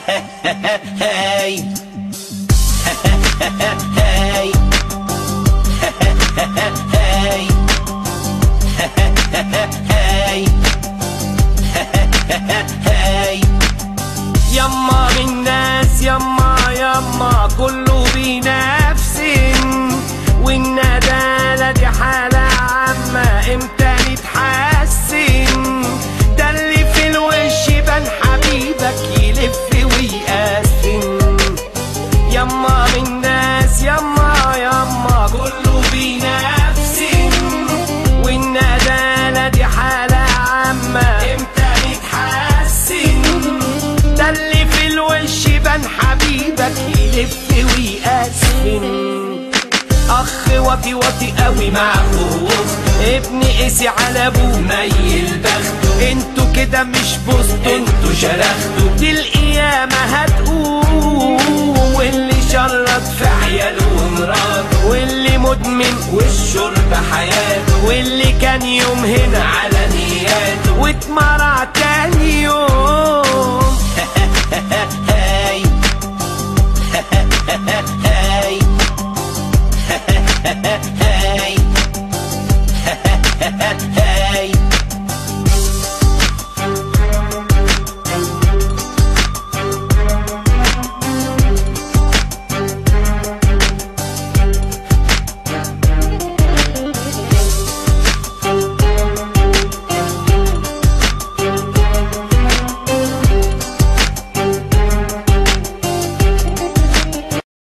hey. Hey. Hey. Hey. Hey. يما من ناس يما كله بينافس، والندالة دي حالة عامة امتى نتحسن؟ ده اللي في الوش بان حبيبك يلف ويقسم. يما من ناس يما كله بينافس، والندالة دي حالة عامة امتى نتحسن؟ ده اللي في الوش بان حبيبك يلف ويقسم. اخ واطي قوي مع خوف، ابن قسي على ابوه ميل بخته. انتوا كده مش بوستوا، انتوا شرختوا. دي القيامة هتقوم، واللي شرط في عياله ومراته، واللي مدمن والشرب حياته، واللي كان يوم هنا على نياته واتمرع تاني يوم.